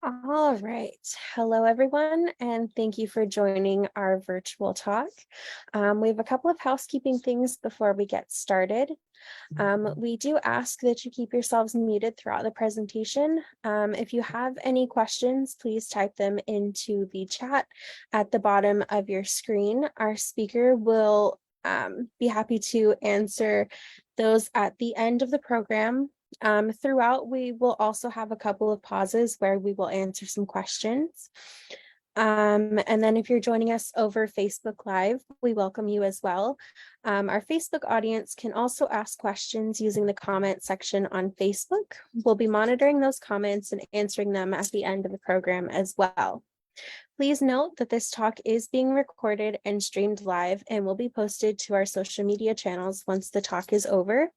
All right. Hello, everyone, and thank you for joining our virtual talk. We have a couple of housekeeping things before we get started. We do ask that you keep yourselves muted throughout the presentation. If you have any questions, please type them into the chat at the bottom of your screen. Our speaker will be happy to answer those at the end of the program. Throughout, we will also have a couple of pauses where we will answer some questions. And then if you're joining us over Facebook Live, we welcome you as well. Our Facebook audience can also ask questions using the comment section on Facebook. We'll be monitoring those comments and answering them at the end of the program as well. Please note that this talk is being recorded and streamed live and will be posted to our social media channels once the talk is over.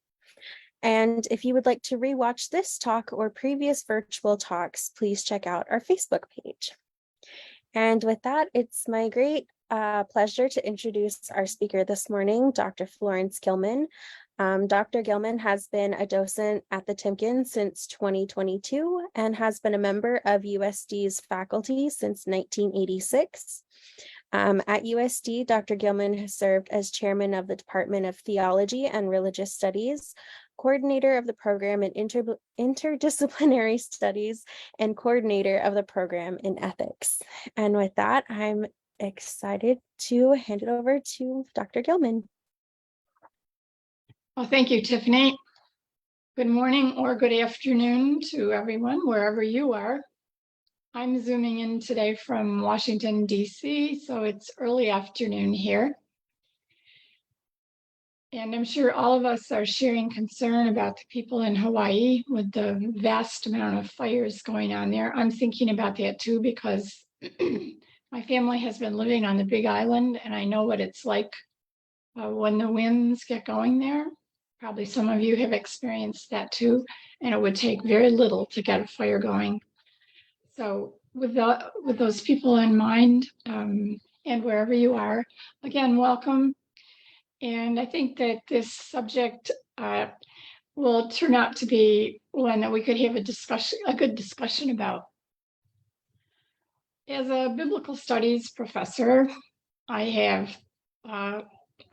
And if you would like to rewatch this talk or previous virtual talks, please check out our Facebook page. And with that, it's my great pleasure to introduce our speaker this morning, Dr. Florence Gillman. Dr. Gillman has been a docent at the Timken since 2022 and has been a member of USD's faculty since 1986. At USD, Dr. Gillman has served as chairman of the Department of Theology and Religious Studies, coordinator of the program in interdisciplinary studies, and coordinator of the program in ethics. And with that, I'm excited to hand it over to Dr. Gillman. Well, thank you, Tiffany. Good morning or good afternoon to everyone, wherever you are. I'm zooming in today from Washington, D.C., so it's early afternoon here. And I'm sure all of us are sharing concern about the people in Hawaii with the vast amount of fires going on there. I'm thinking about that too, because my family has been living on the Big Island, and I know what it's like when the winds get going there. Probably some of you have experienced that too, and it would take very little to get a fire going. So with those people in mind, and wherever you are, again, welcome. And I think that this subject will turn out to be one that we could have a good discussion about. As a biblical studies professor, I have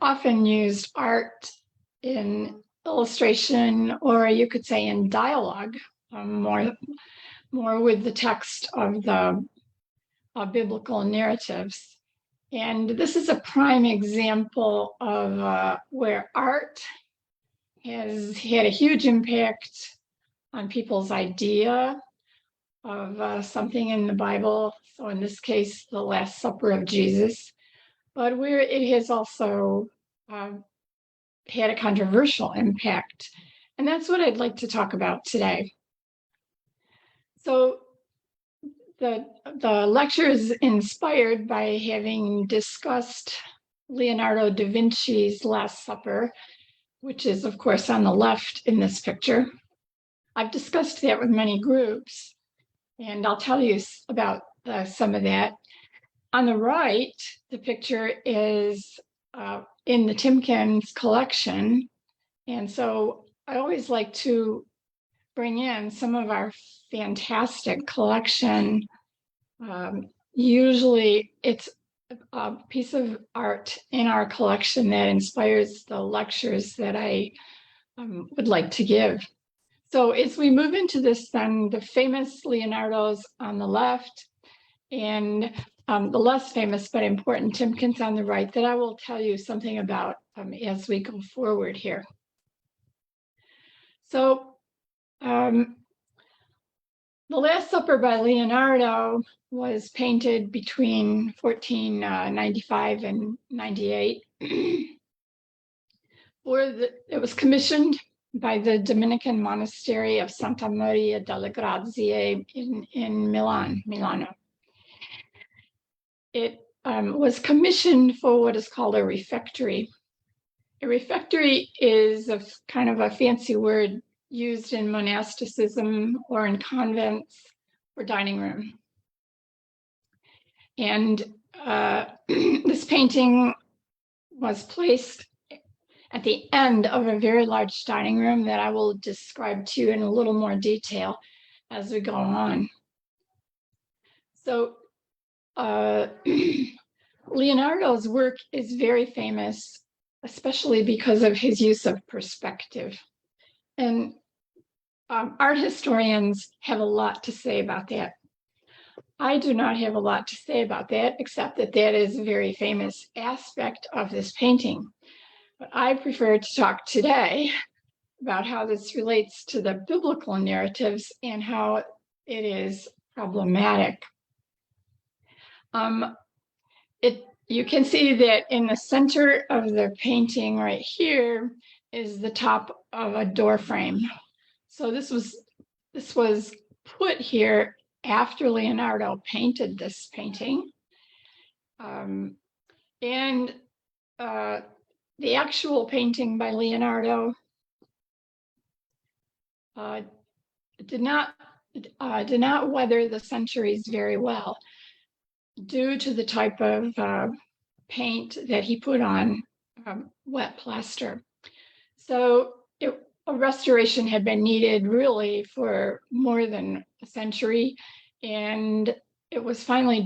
often used art in illustration, or you could say in dialogue, more with the text of the biblical narratives. And this is a prime example of where art has had a huge impact on people's idea of something in the Bible. So in this case, the Last Supper of Jesus, but where it has also had a controversial impact. And that's what I'd like to talk about today. So the lecture is inspired by having discussed Leonardo da Vinci's Last Supper, which is, of course, on the left in this picture. I've discussed that with many groups, and I'll tell you about some of that. On the right, the picture is in the Timken's collection, and so I always like to bring in some of our fantastic collection. Usually it's a piece of art in our collection that inspires the lectures that I would like to give. So as we move into this, then the famous Leonardo's on the left, and the less famous but important Timken's on the right that I will tell you something about as we go forward here. So the Last Supper by Leonardo was painted between 1495 and 98. It was commissioned by the Dominican monastery of Santa Maria delle Grazie in Milano. It was commissioned for what is called a refectory. A refectory is a kind of a fancy word used in monasticism or in convents for dining room. And this painting was placed at the end of a very large dining room that I will describe to you in a little more detail as we go on. So Leonardo's work is very famous, especially because of his use of perspective. And art historians have a lot to say about that. I do not have a lot to say about that, except that that is a very famous aspect of this painting. But I prefer to talk today about how this relates to the biblical narratives and how it is problematic. You can see that in the center of the painting right here is the top of a door frame. So this was put here after Leonardo painted this painting. And the actual painting by Leonardo did not weather the centuries very well due to the type of paint that he put on wet plaster. So a restoration had been needed really for more than a century, and it was finally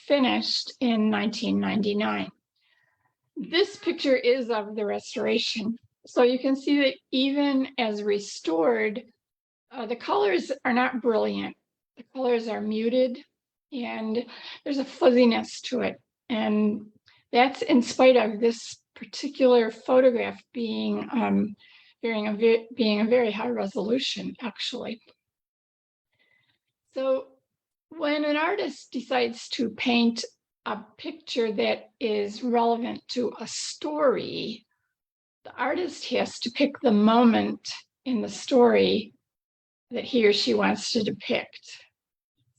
finished in 1999. This picture is of the restoration. So you can see that even as restored, the colors are not brilliant. The colors are muted and there's a fuzziness to it. And that's in spite of this particular photograph being a very high resolution, actually. So when an artist decides to paint a picture that is relevant to a story, the artist has to pick the moment in the story that he or she wants to depict.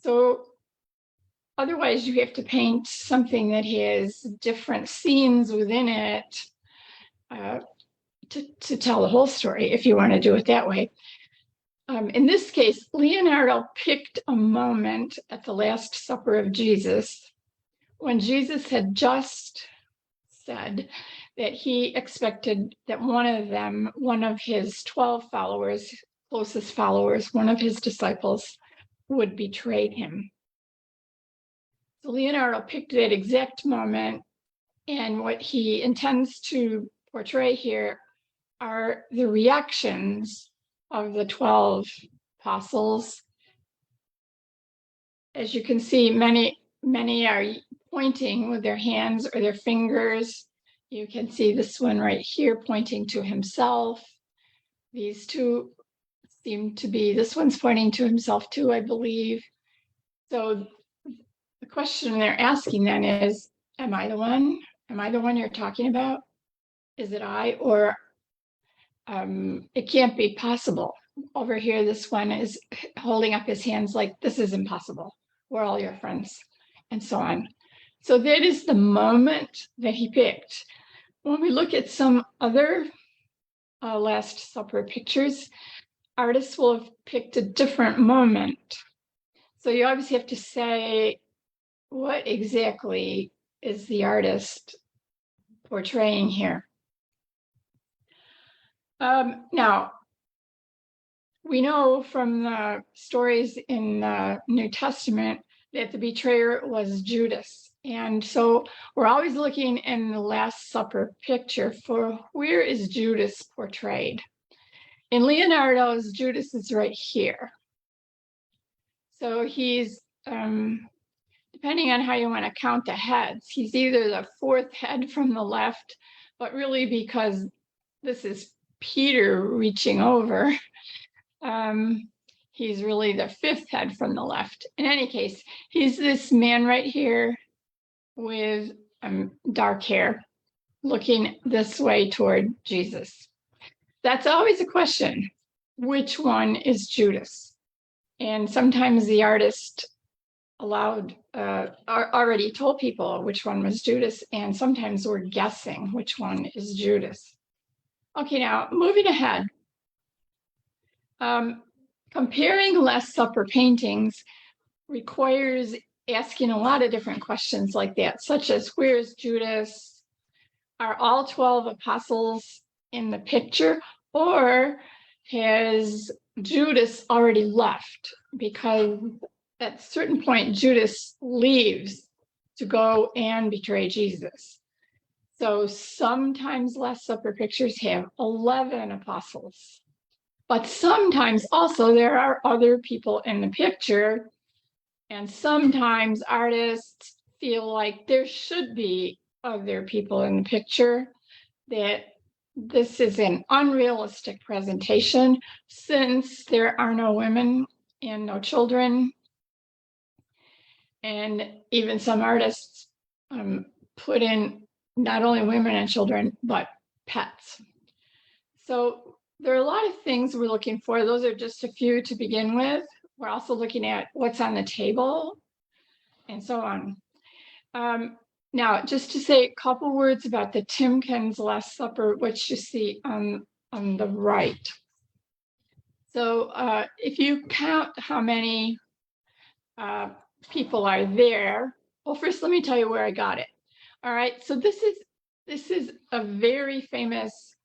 So otherwise, you have to paint something that has different scenes within it to tell the whole story, if you want to do it that way. In this case, Leonardo picked a moment at the Last Supper of Jesus when Jesus had just said that he expected that one of his 12 followers, closest followers, one of his disciples, would betray him. So Leonardo picked that exact moment, and what he intends to portray here are the reactions of the 12 apostles. As you can see, many are pointing with their hands or their fingers. You can see this one right here pointing to himself. These two seem to be, this one's pointing to himself too, I believe. So the question they're asking then is, am I the one? Am I the one you're talking about? Is it I? Or it can't be possible. Over here, this one is holding up his hands like, this is impossible. We're all your friends, and so on. So that is the moment that he picked. When we look at some other Last Supper pictures, artists will have picked a different moment. So you obviously have to say, what exactly is the artist portraying here? Now, we know from the stories in the New Testament that the betrayer was Judas. And so we're always looking in the Last Supper picture for where is Judas portrayed. In Leonardo's, Judas is right here. So he's, depending on how you want to count the heads, he's either the fourth head from the left, but really because this is Peter reaching over, he's really the fifth head from the left. In any case, he's this man right here with dark hair looking this way toward Jesus. That's always a question. Which one is Judas? And sometimes the artist already told people which one was Judas, and sometimes we're guessing which one is Judas. Okay, now moving ahead. Comparing Last Supper paintings requires asking a lot of different questions like that, such as where's Judas? Are all 12 apostles in the picture, or has Judas already left? Because at a certain point, Judas leaves to go and betray Jesus. So sometimes Last Supper pictures have 11 apostles, but sometimes also there are other people in the picture, and sometimes artists feel like there should be other people in the picture, that this is an unrealistic presentation since there are no women and no children. And even some artists put in not only women and children, but pets. So there are a lot of things we're looking for. Those are just a few to begin with. We're also looking at what's on the table and so on. Now, just to say a couple words about the Timken's Last Supper, which you see on the right. So if you count how many people are there, well, first let me tell you where I got it. All right, so this is a very famous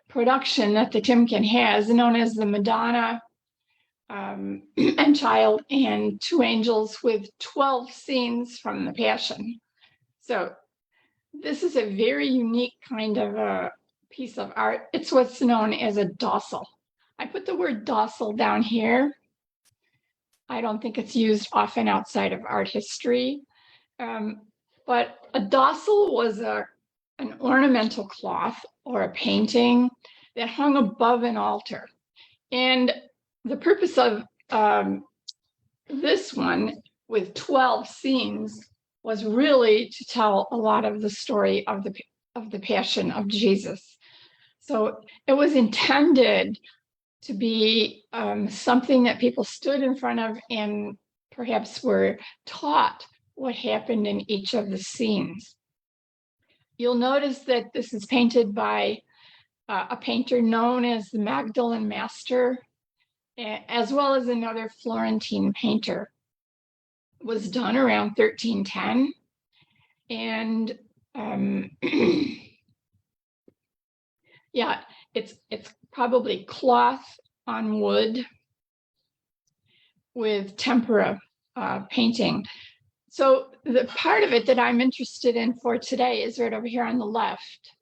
production that the Timken has, known as the Madonna and Child and Two Angels, with 12 scenes from the Passion. So this is a very unique kind of a piece of art. It's what's known as a docile. I put the word docile down here. I don't think it's used often outside of art history. But a docile was an ornamental cloth or a painting that hung above an altar. And the purpose of this one with 12 scenes was really to tell a lot of the story of the Passion of Jesus. So it was intended to be something that people stood in front of and perhaps were taught what happened in each of the scenes. You'll notice that this is painted by a painter known as the Magdalen Master, as well as another Florentine painter. It was done around 1310. And yeah, it's probably cloth on wood with tempera painting. So the part of it that I'm interested in for today is right over here on the left.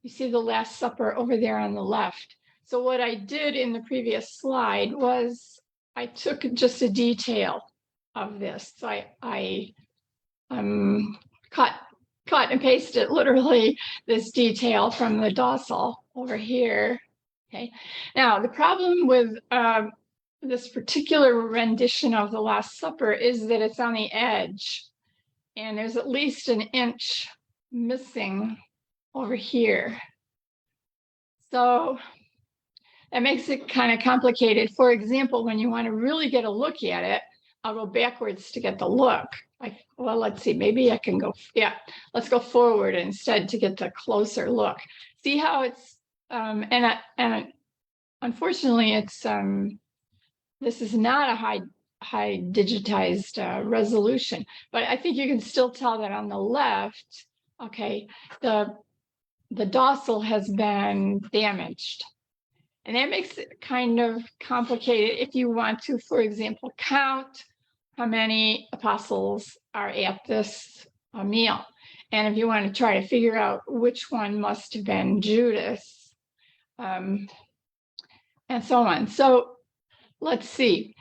You see the Last Supper over there on the left. So what I did in the previous slide was I took just a detail of this. So I cut and pasted literally this detail from the docile over here. Okay. Now the problem with this particular rendition of the Last Supper is that it's on the edge, and there's at least an inch missing over here. So that makes it kind of complicated. For example, when you want to really get a look at it, I'll go backwards to get the look. Well, let's see, maybe I can go, yeah, let's go forward instead to get the closer look. See how it's, and unfortunately it's, this is not a high digitized resolution, but I think you can still tell that on the left, okay, the docile has been damaged. And that makes it kind of complicated if you want to, for example, count how many apostles are at this meal. And if you want to try to figure out which one must have been Judas, and so on. So let's see.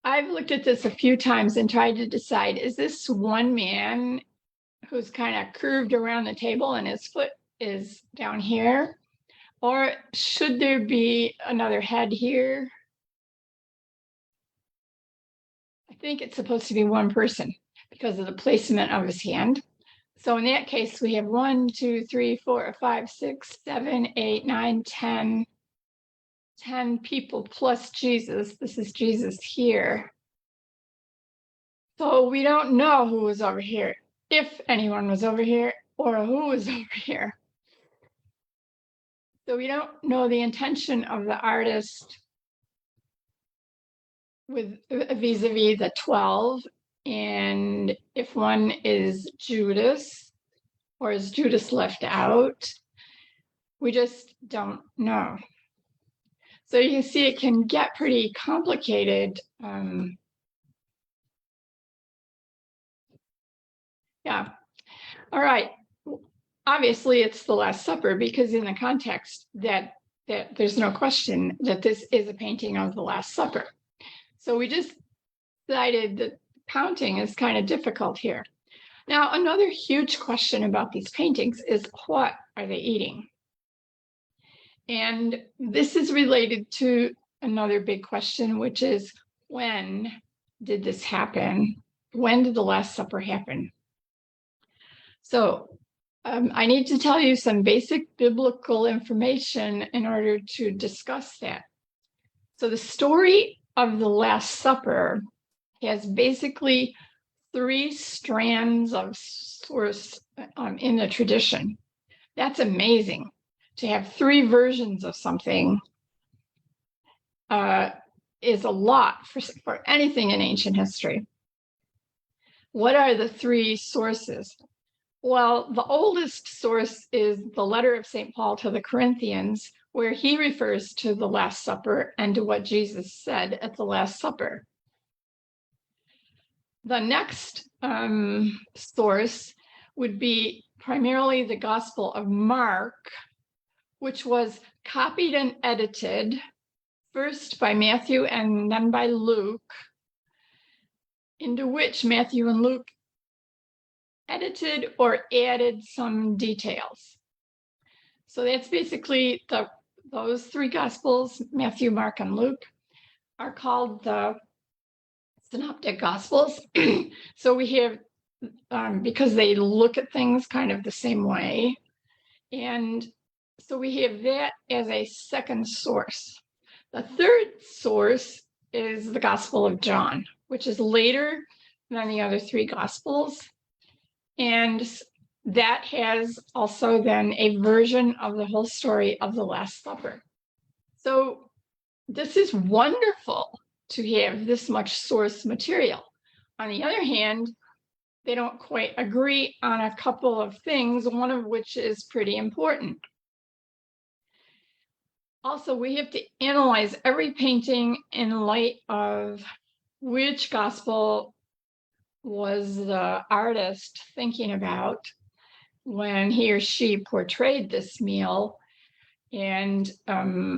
I've looked at this a few times and tried to decide, is this one man who's kind of curved around the table and his foot is down here? Or should there be another head here? I think it's supposed to be one person because of the placement of his hand. So in that case, we have 1, 2, 3, 4, 5, 6, 7, 8, 9, 10 people plus Jesus. This is Jesus here. So we don't know who was over here, if anyone was over here, or who was over here. So we don't know the intention of the artist with vis-a-vis the 12, and if one is Judas, or is Judas left out? We just don't know. So you can see it can get pretty complicated. Yeah. All right. Obviously, it's the Last Supper because in the context that there's no question that this is a painting of the Last Supper. So we just decided that counting is kind of difficult here. Now, another huge question about these paintings is what are they eating? And this is related to another big question, which is when did this happen? When did the Last Supper happen? So I need to tell you some basic biblical information in order to discuss that. So the story of the Last Supper has basically 3 strands of source in the tradition. That's amazing. To have 3 versions of something is a lot for anything in ancient history. What are the 3 sources? Well, the oldest source is the letter of St. Paul to the Corinthians, where he refers to the Last Supper and to what Jesus said at the Last Supper. The next source would be primarily the Gospel of Mark, which was copied and edited first by Matthew and then by Luke, into which Matthew and Luke edited or added some details. So that's basically those 3 Gospels, Matthew, Mark, and Luke, are called the Synoptic Gospels. So we have, because they look at things kind of the same way. And so we have that as a second source. The third source is the Gospel of John, which is later than the other 3 Gospels. And that has also then a version of the whole story of the Last Supper. So this is wonderful to have this much source material. On the other hand, they don't quite agree on a couple of things, one of which is pretty important. Also, we have to analyze every painting in light of which gospel was the artist thinking about when he or she portrayed this meal, and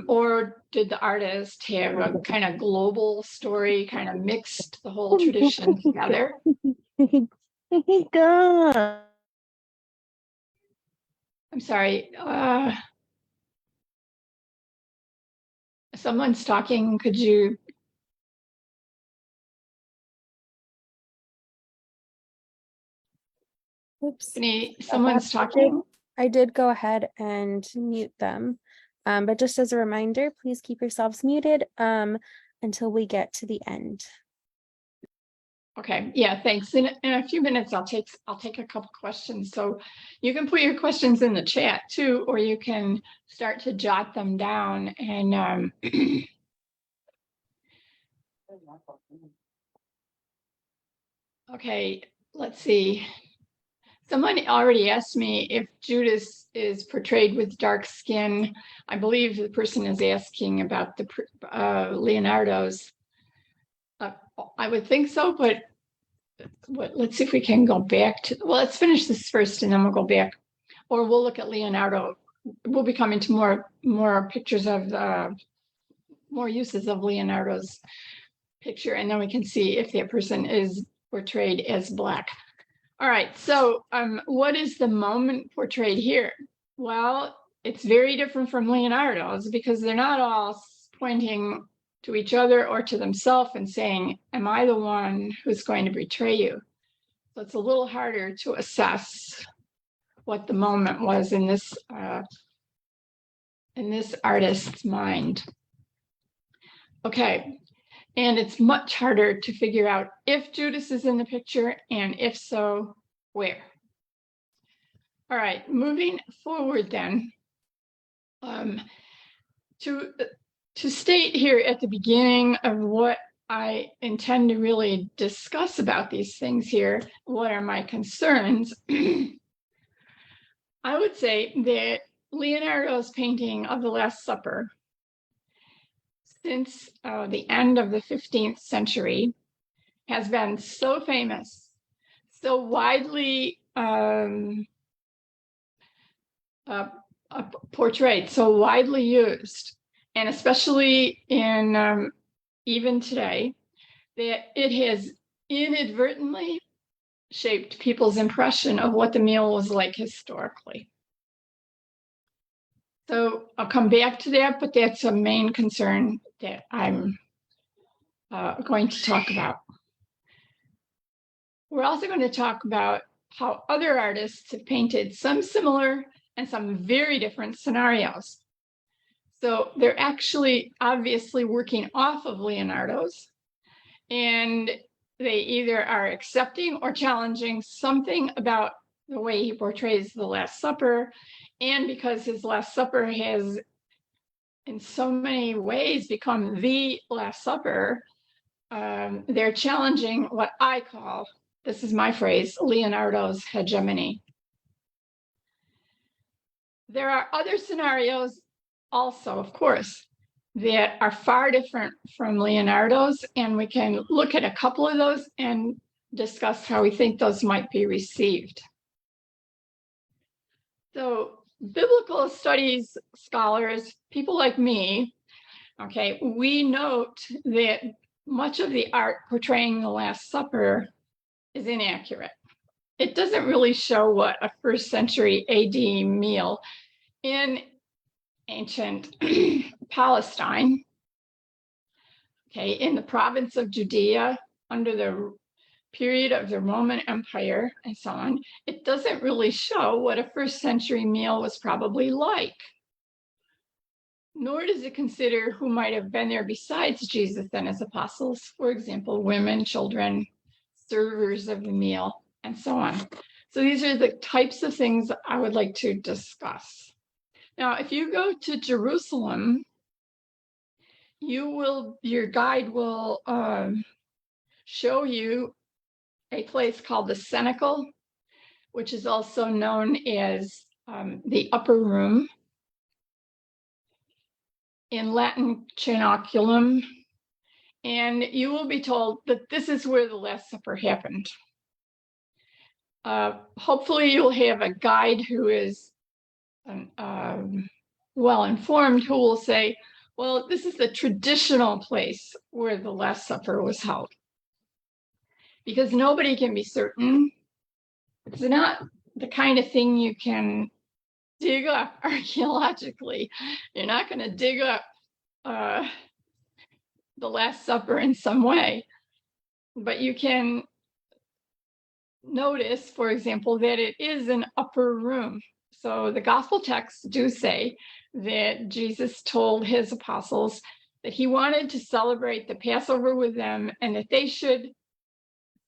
or did the artist have a kind of global story, kind of mixed the whole tradition together? I'm sorry. Someone's talking. Could you? Oops. Someone's talking. I did go ahead and mute them. But just as a reminder, please keep yourselves muted until we get to the end. Okay, yeah, thanks. In a few minutes, I'll take a couple questions. So you can put your questions in the chat too, or you can start to jot them down. And okay, let's see. Someone already asked me if Judas is portrayed with dark skin. I believe the person is asking about the Leonardo's. I would think so, but let's see if we can go back to, well, let's finish this first and then we'll go back, or we'll look at Leonardo. We'll be coming to more pictures of more uses of Leonardo's picture, and then we can see if that person is portrayed as Black. All right, so what is the moment portrayed here? Well, it's very different from Leonardo's because they're not all pointing to each other or to themselves and saying, am I the one who's going to betray you? So it's a little harder to assess what the moment was in this artist's mind. Okay, and it's much harder to figure out if Judas is in the picture, and if so, where. All right, moving forward then, to state here at the beginning of what I intend to really discuss about these things here, what are my concerns? I would say that Leonardo's painting of the Last Supper since the end of the 15th century has been so famous, so widely portrayed, so widely used, and especially in even today, that it has inadvertently shaped people's impression of what the meal was like historically. So I'll come back to that, but that's a main concern that I'm going to talk about. We're also going to talk about how other artists have painted some similar and some very different scenarios. So they're actually obviously working off of Leonardo's, and they either are accepting or challenging something about the way he portrays the Last Supper. And because his Last Supper has in so many ways become the Last Supper, they're challenging what I call, this is my phrase, Leonardo's hegemony. There are other scenarios also, of course, that are far different from Leonardo's, and we can look at a couple of those and discuss how we think those might be received. So biblical studies scholars, people like me, okay, we note that much of the art portraying the Last Supper is inaccurate. It doesn't really show what a first century AD meal in ancient Palestine, okay, in the province of Judea under the period of the Roman Empire and so on, it doesn't really show what a first century meal was probably like. Nor does it consider who might have been there besides Jesus and his apostles, for example, women, children, servers of the meal, and so on. So these are the types of things I would like to discuss. Now, if you go to Jerusalem, your guide will show you a place called the Cenacle, which is also known as the upper room, in Latin Cenoculum, and you will be told that this is where the Last Supper happened. Hopefully you'll have a guide who is well-informed, who will say, well, this is the traditional place where the Last Supper was held. Because nobody can be certain. It's not the kind of thing you can dig up archaeologically. You're not going to dig up the Last Supper in some way. But you can notice, for example, that it is an upper room. So the gospel texts do say that Jesus told his apostles that he wanted to celebrate the Passover with them and that they should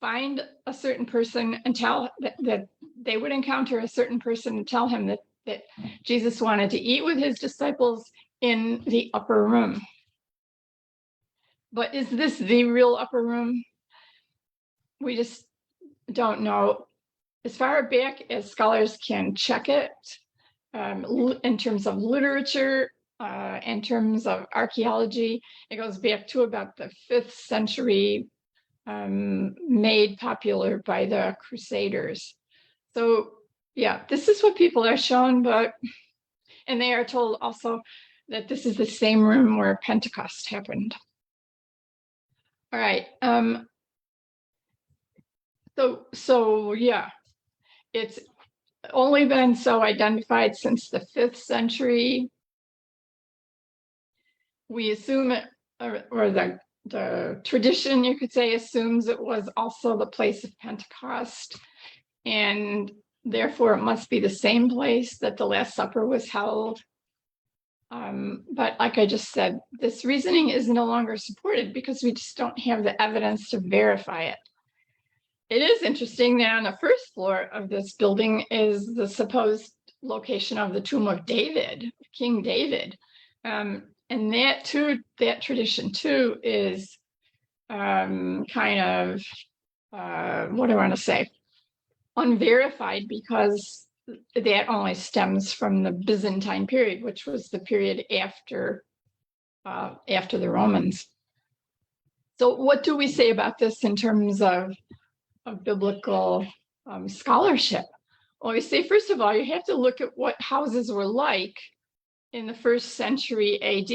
find a certain person and tell that they would encounter a certain person and tell him that Jesus wanted to eat with his disciples in the upper room. But is this the real upper room? We just don't know. As far back as scholars can check it, in terms of literature, in terms of archaeology, it goes back to about the 5th century, made popular by the Crusaders. So yeah, this is what people are shown, and they are told also that this is the same room where Pentecost happened. All right. So yeah, it's only been so identified since the 5th century. We assume it, or the tradition, you could say, assumes it was also the place of Pentecost, and therefore it must be the same place that the Last Supper was held. But like I just said, this reasoning is no longer supported because we just don't have the evidence to verify it. It is interesting that on the first floor of this building is the supposed location of the tomb of David, King David. And that tradition too is kind of, what do I want to say, unverified, because that only stems from the Byzantine period, which was the period after after the Romans. So what do we say about this in terms of biblical scholarship? Well, we say, first of all, you have to look at what houses were like in the 1st century AD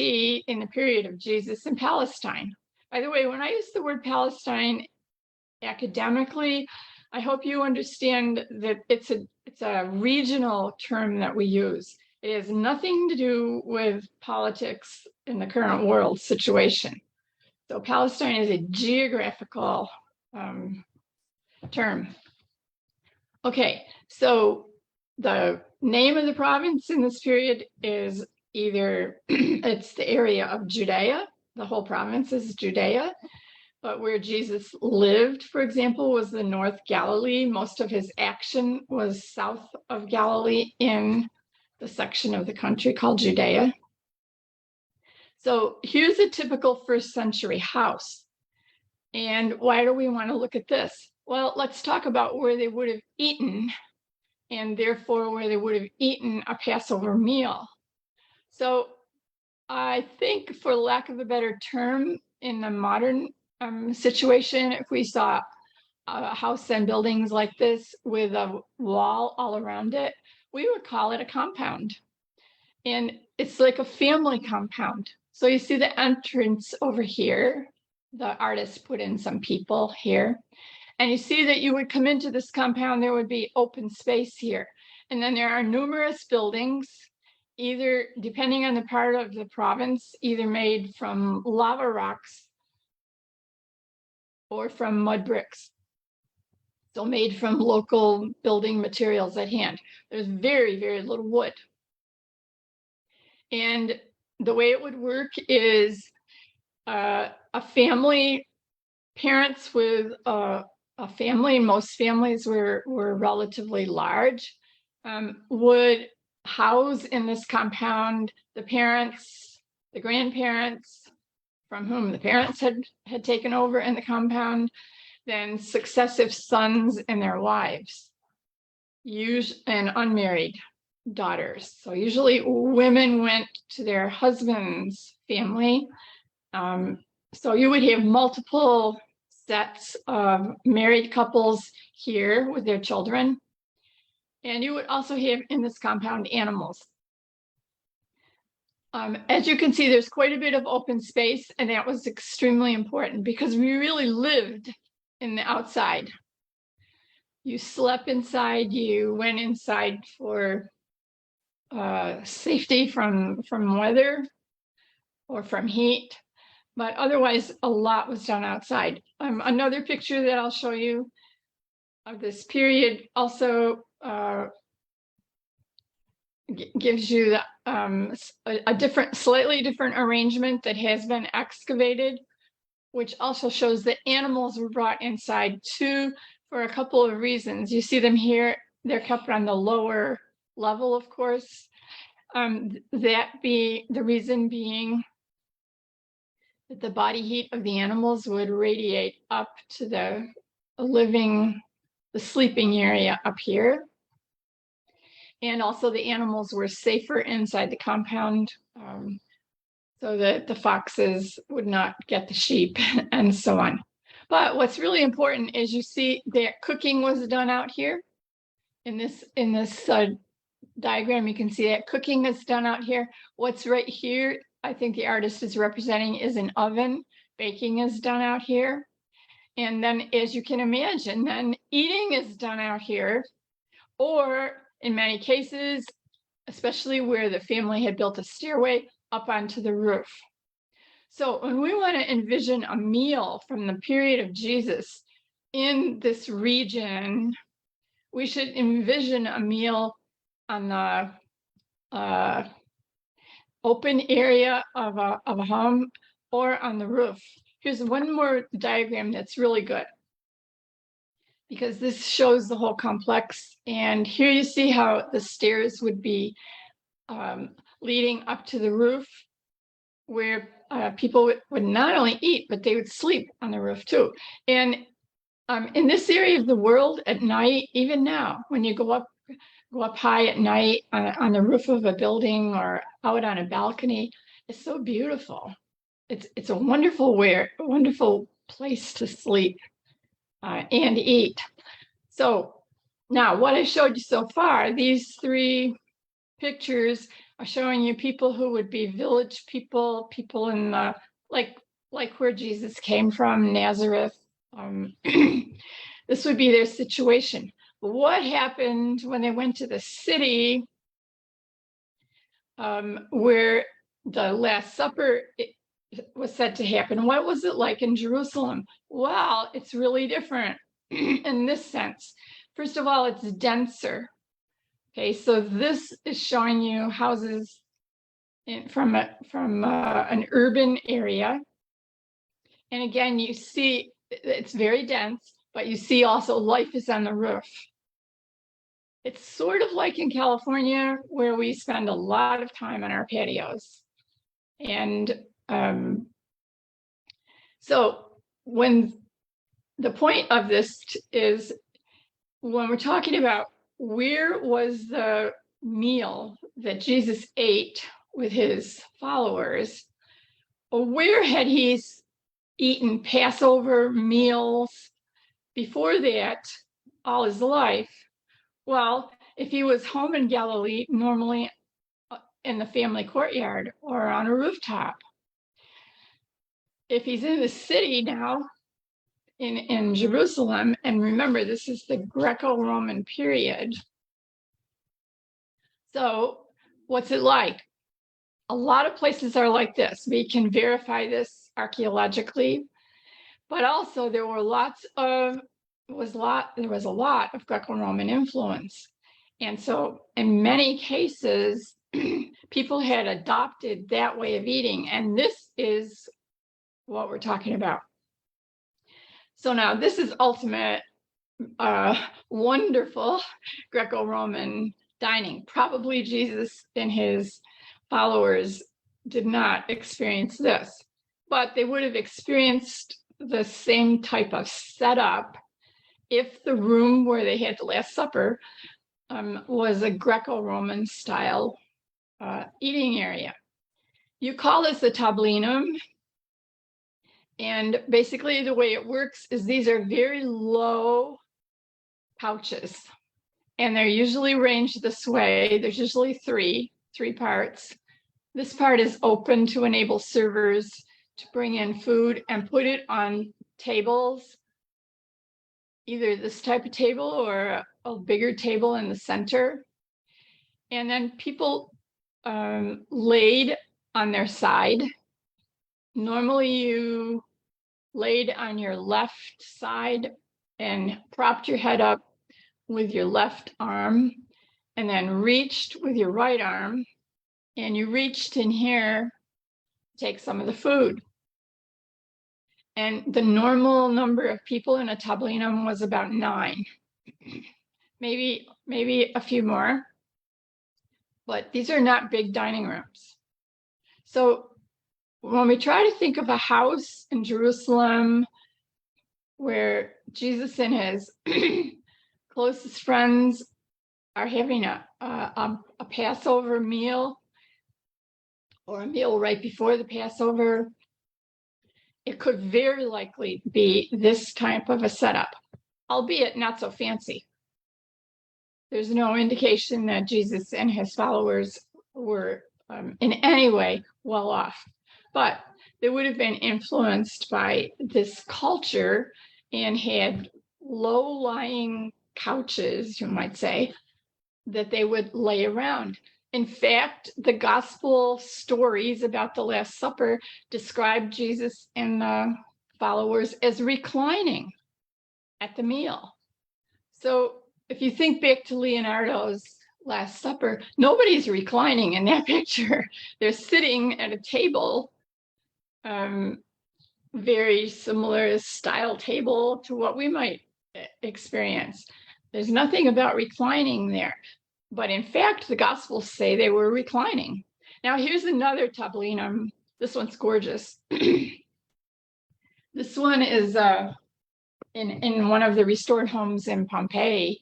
in the period of Jesus in Palestine. By the way, when I use the word Palestine academically, I hope you understand that it's a regional term that we use. It has nothing to do with politics in the current world situation. So Palestine is a geographical term. Okay, so the name of the province in this period is either, it's the area of Judea, the whole province is Judea, but where Jesus lived, for example, was the North Galilee. Most of his action was south of Galilee in the section of the country called Judea. So here's a typical 1st century house. And why do we want to look at this? Well, let's talk about where they would have eaten, and therefore where they would have eaten a Passover meal. So I think, for lack of a better term, in the modern situation, if we saw a house and buildings like this with a wall all around it, we would call it a compound. And it's like a family compound. So you see the entrance over here. The artist put in some people here. And you see that you would come into this compound, there would be open space here. And then there are numerous buildings, either, depending on the part of the province, either made from lava rocks or from mud bricks. So made from local building materials at hand. There's very, very little wood. And the way it would work is a family, parents with a family, and most families were relatively large, would house in this compound the parents, the grandparents, from whom the parents had taken over in the compound, then successive sons and their wives, and unmarried daughters. So usually women went to their husband's family. So you would have multiple sets of married couples here with their children. And you would also have in this compound animals. As you can see, there's quite a bit of open space, and that was extremely important because we really lived in the outside. You slept inside, you went inside for safety from weather or from heat, but otherwise a lot was done outside. Another picture that I'll show you of this period also gives you a different, slightly different arrangement that has been excavated, which also shows that animals were brought inside too, for a couple of reasons. You see them here, they're kept on the lower level, of course. The reason being that the body heat of the animals would radiate up to the sleeping area up here. And also the animals were safer inside the compound, so that the foxes would not get the sheep and so on. But what's really important is you see that cooking was done out here. In this diagram, you can see that cooking is done out here. What's right here, I think the artist is representing, is an oven. Baking is done out here. And then, as you can imagine, then eating is done out here. Or in many cases, especially where the family had built a stairway, up onto the roof. So when we want to envision a meal from the period of Jesus in this region, we should envision a meal on the open area of a home or on the roof. Here's one more diagram that's really good, because this shows the whole complex. And here you see how the stairs would be leading up to the roof, where people would not only eat, but they would sleep on the roof too. And in this area of the world at night, even now, when you go up high at night on the roof of a building or out on a balcony, is so beautiful. It's a wonderful place to sleep and eat. So now what I showed you so far, these three pictures are showing you people who would be village people, people in the, like where Jesus came from, Nazareth. This would be their situation. But what happened when they went to the city where the Last Supper was said to happen? What was it like in Jerusalem? Well, it's really different in this sense. First of all, it's denser. Okay, so this is showing you houses from an urban area. And again, you see it's very dense, but you see also life is on the roof. It's sort of like in California, where we spend a lot of time on our patios. And so when the point of this is, when we're talking about where was the meal that Jesus ate with his followers, or where had he eaten Passover meals before that all his life? Well, if he was home in Galilee, normally in the family courtyard or on a rooftop. If he's in the city now, in Jerusalem, and remember, this is the Greco-Roman period. So what's it like? A lot of places are like this. We can verify this archaeologically, but also there was a lot of Greco-Roman influence. And so in many cases, people had adopted that way of eating. And this is what we're talking about. So now this is ultimate, wonderful Greco-Roman dining. Probably Jesus and his followers did not experience this, but they would have experienced the same type of setup if the room where they had the Last Supper was a Greco-Roman style eating area. You call this a tablinum. And basically the way it works is these are very low couches, and they're usually arranged this way. There's usually three parts. This part is open to enable servers to bring in food and put it on tables, either this type of table or a bigger table in the center. And then people laid on their side. Normally you laid on your left side and propped your head up with your left arm, and then reached with your right arm, and you reached in here to take some of the food. And the normal number of people in a tablinum was about 9, maybe a few more, but these are not big dining rooms. So when we try to think of a house in Jerusalem where Jesus and his closest friends are having a Passover meal, or a meal right before the Passover, it could very likely be this type of a setup, albeit not so fancy. There's no indication that Jesus and his followers were in any way well off, but they would have been influenced by this culture and had low-lying couches, you might say, that they would lay around. In fact, the gospel stories about the Last Supper describe Jesus and the followers as reclining at the meal. So if you think back to Leonardo's Last Supper, nobody's reclining in that picture. They're sitting at a table, very similar style table to what we might experience. There's nothing about reclining there. But in fact, the Gospels say they were reclining. Now, here's another tablinum. This one's gorgeous. This one is in one of the restored homes in Pompeii.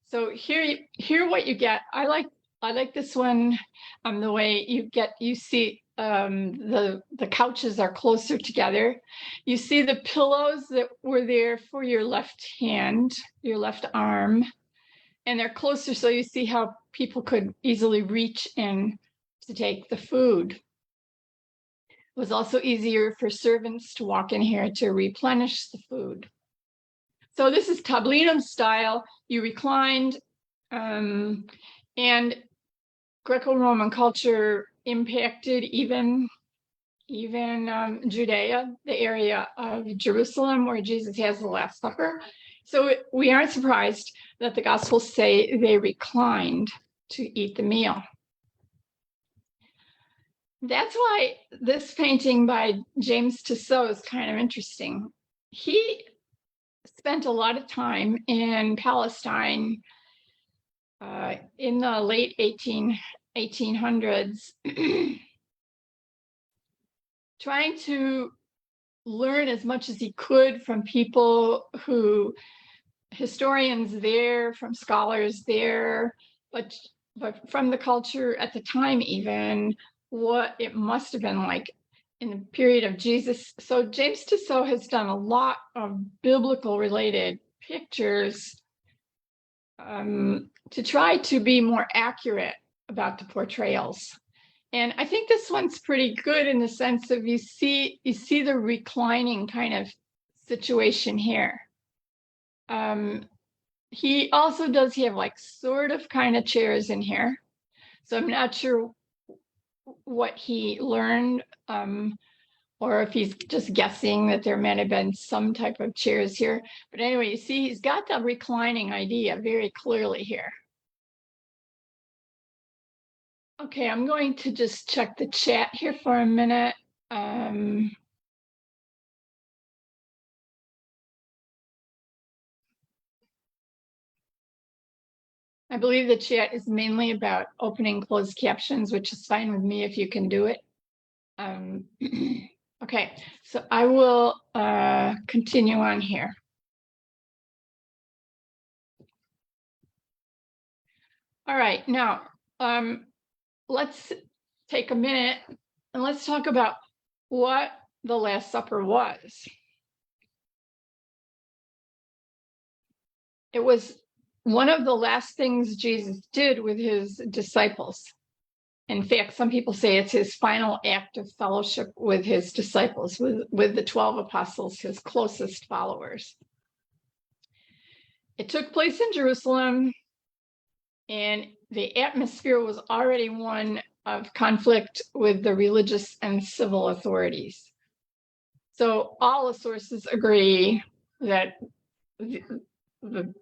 So here what you get, I like I like this one. The way you see the couches are closer together. You see the pillows that were there for your left hand, your left arm, and they're closer, so you see how people could easily reach in to take the food. It was also easier for servants to walk in here to replenish the food. So this is tablinum style. You reclined, and Greco-Roman culture impacted even Judea, the area of Jerusalem where Jesus has the Last Supper. So we aren't surprised that the Gospels say they reclined to eat the meal. That's why this painting by James Tissot is kind of interesting. He spent a lot of time in Palestine in the late 1800s trying to learn as much as he could from people who, historians there, from scholars there, but from the culture at the time, even what it must have been like in the period of Jesus. So James Tissot has done a lot of biblical related pictures to try to be more accurate about the portrayals. And I think this one's pretty good in the sense of you see the reclining kind of situation here. He also does have like sort of kind of chairs in here. So I'm not sure what he learned, or if he's just guessing that there might have been some type of chairs here. But anyway, you see he's got the reclining idea very clearly here. Okay, I'm going to just check the chat here for a minute. I believe the chat is mainly about opening closed captions, which is fine with me if you can do it. Okay, so I will continue on here. All right, now let's take a minute and let's talk about what the Last Supper was. It was one of the last things Jesus did with his disciples. In fact, some people say it's his final act of fellowship with his disciples, with the 12 apostles, his closest followers. It took place in Jerusalem, and the atmosphere was already one of conflict with the religious and civil authorities. So all the sources agree that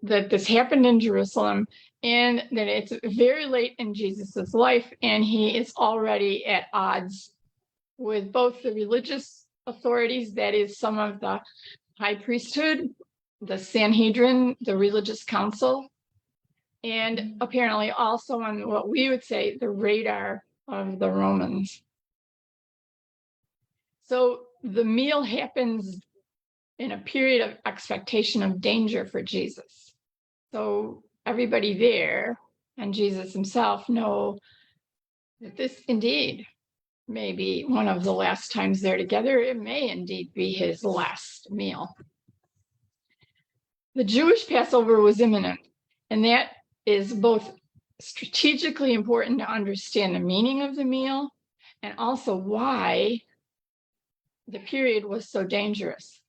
this happened in Jerusalem and that it's very late in Jesus's life, and he is already at odds with both the religious authorities, that is some of the high priesthood, the Sanhedrin, the religious council, and apparently also on what we would say the radar of the Romans. So the meal happens in a period of expectation of danger for Jesus. So everybody there and Jesus himself know that this indeed may be one of the last times they're together. It may indeed be his last meal. The Jewish Passover was imminent, and that is both strategically important to understand the meaning of the meal and also why the period was so dangerous.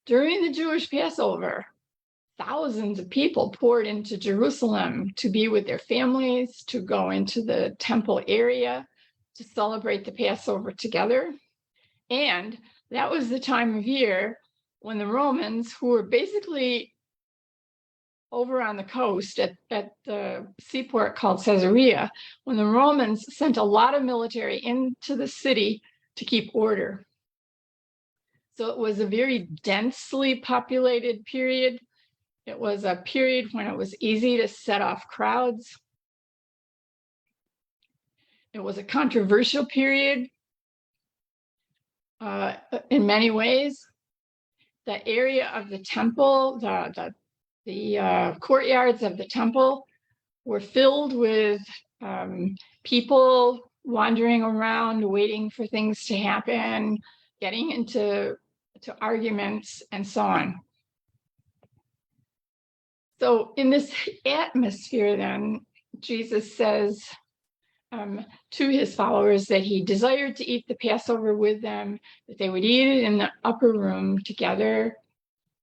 During the Jewish Passover, thousands of people poured into Jerusalem to be with their families, to go into the temple area, to celebrate the Passover together. And that was the time of year when the Romans, who were basically over on the coast at the seaport called Caesarea, when the Romans sent a lot of military into the city to keep order. So it was a very densely populated period. It was a period when it was easy to set off crowds. It was a controversial period in many ways. The area of the temple, the courtyards of the temple were filled with people wandering around, waiting for things to happen, getting into arguments, and so on. So in this atmosphere, then, Jesus says to his followers that he desired to eat the Passover with them, that they would eat it in the upper room together.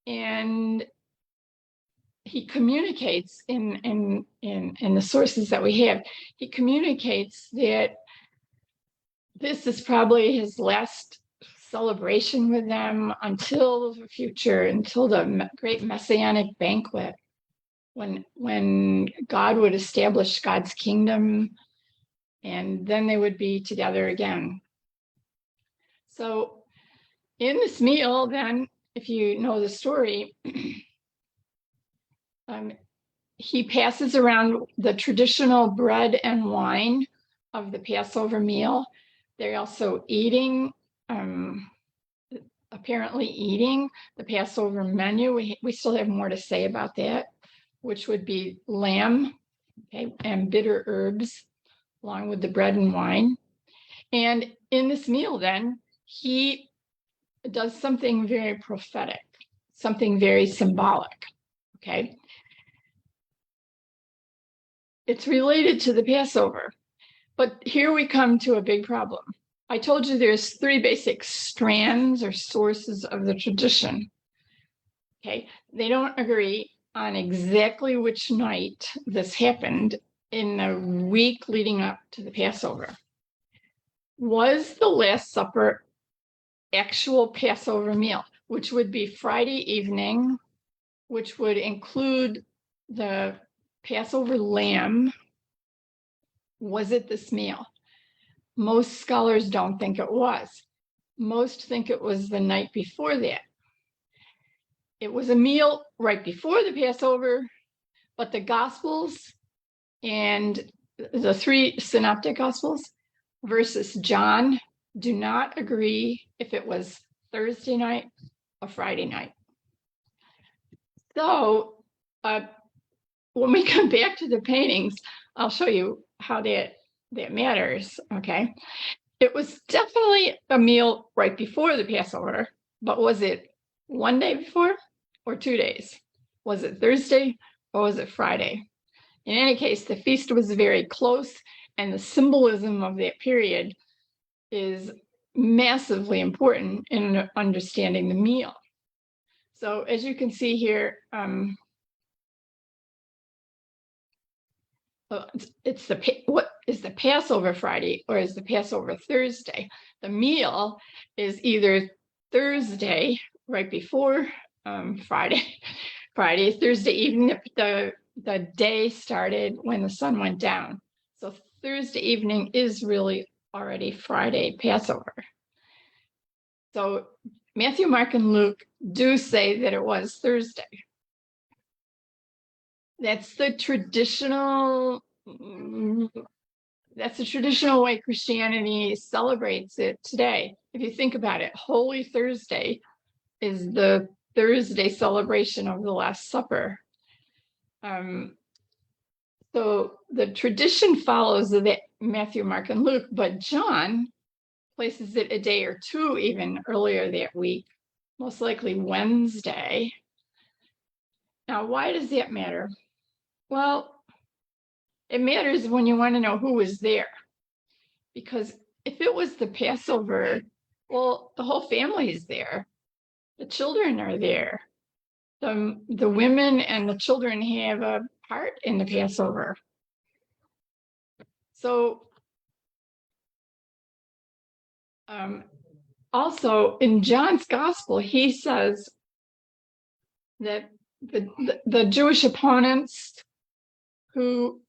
And he communicates in the sources that we have, he communicates that this is probably his last celebration with them until the future, until the great messianic banquet, when God would establish God's kingdom, and then they would be together again. So in this meal, then, if you know the story, he passes around the traditional bread and wine of the Passover meal. They're also apparently eating the Passover menu. We still have more to say about that, which would be lamb, okay, and bitter herbs, along with the bread and wine. And in this meal, then, he does something very prophetic, something very symbolic, okay? It's related to the Passover, but here we come to a big problem. I told you there's three basic strands or sources of the tradition, okay? They don't agree on exactly which night this happened in the week leading up to the Passover. Was the Last Supper actual Passover meal, which would be Friday evening, which would include the Passover lamb? Was it this meal? Most scholars don't think it was. Most think it was the night before that. It was a meal right before the Passover, but the Gospels and the three synoptic Gospels versus John do not agree if it was Thursday night or Friday night. So when we come back to the paintings, I'll show you how that matters, okay? It was definitely a meal right before the Passover, but was it one day before or 2 days? Was it Thursday or was it Friday? In any case, the feast was very close, and the symbolism of that period is massively important in understanding the meal. So as you can see here, what is the Passover Friday or is the Passover Thursday? The meal is either Thursday right before Friday, Thursday evening. The day started when the sun went down. So Thursday evening is really already Friday Passover. So Matthew, Mark, and Luke do say that it was Thursday. That's the traditional way Christianity celebrates it today. If you think about it, Holy Thursday is the Thursday celebration of the Last Supper. So the tradition follows that Matthew, Mark, and Luke, but John places it a day or two even earlier that week, most likely Wednesday. Now, why does that matter? Well, it matters when you want to know who was there. Because if it was the Passover, well, the whole family is there. The children are there. The women and the children have a part in the Passover. So also in John's gospel, he says that the Jewish opponents who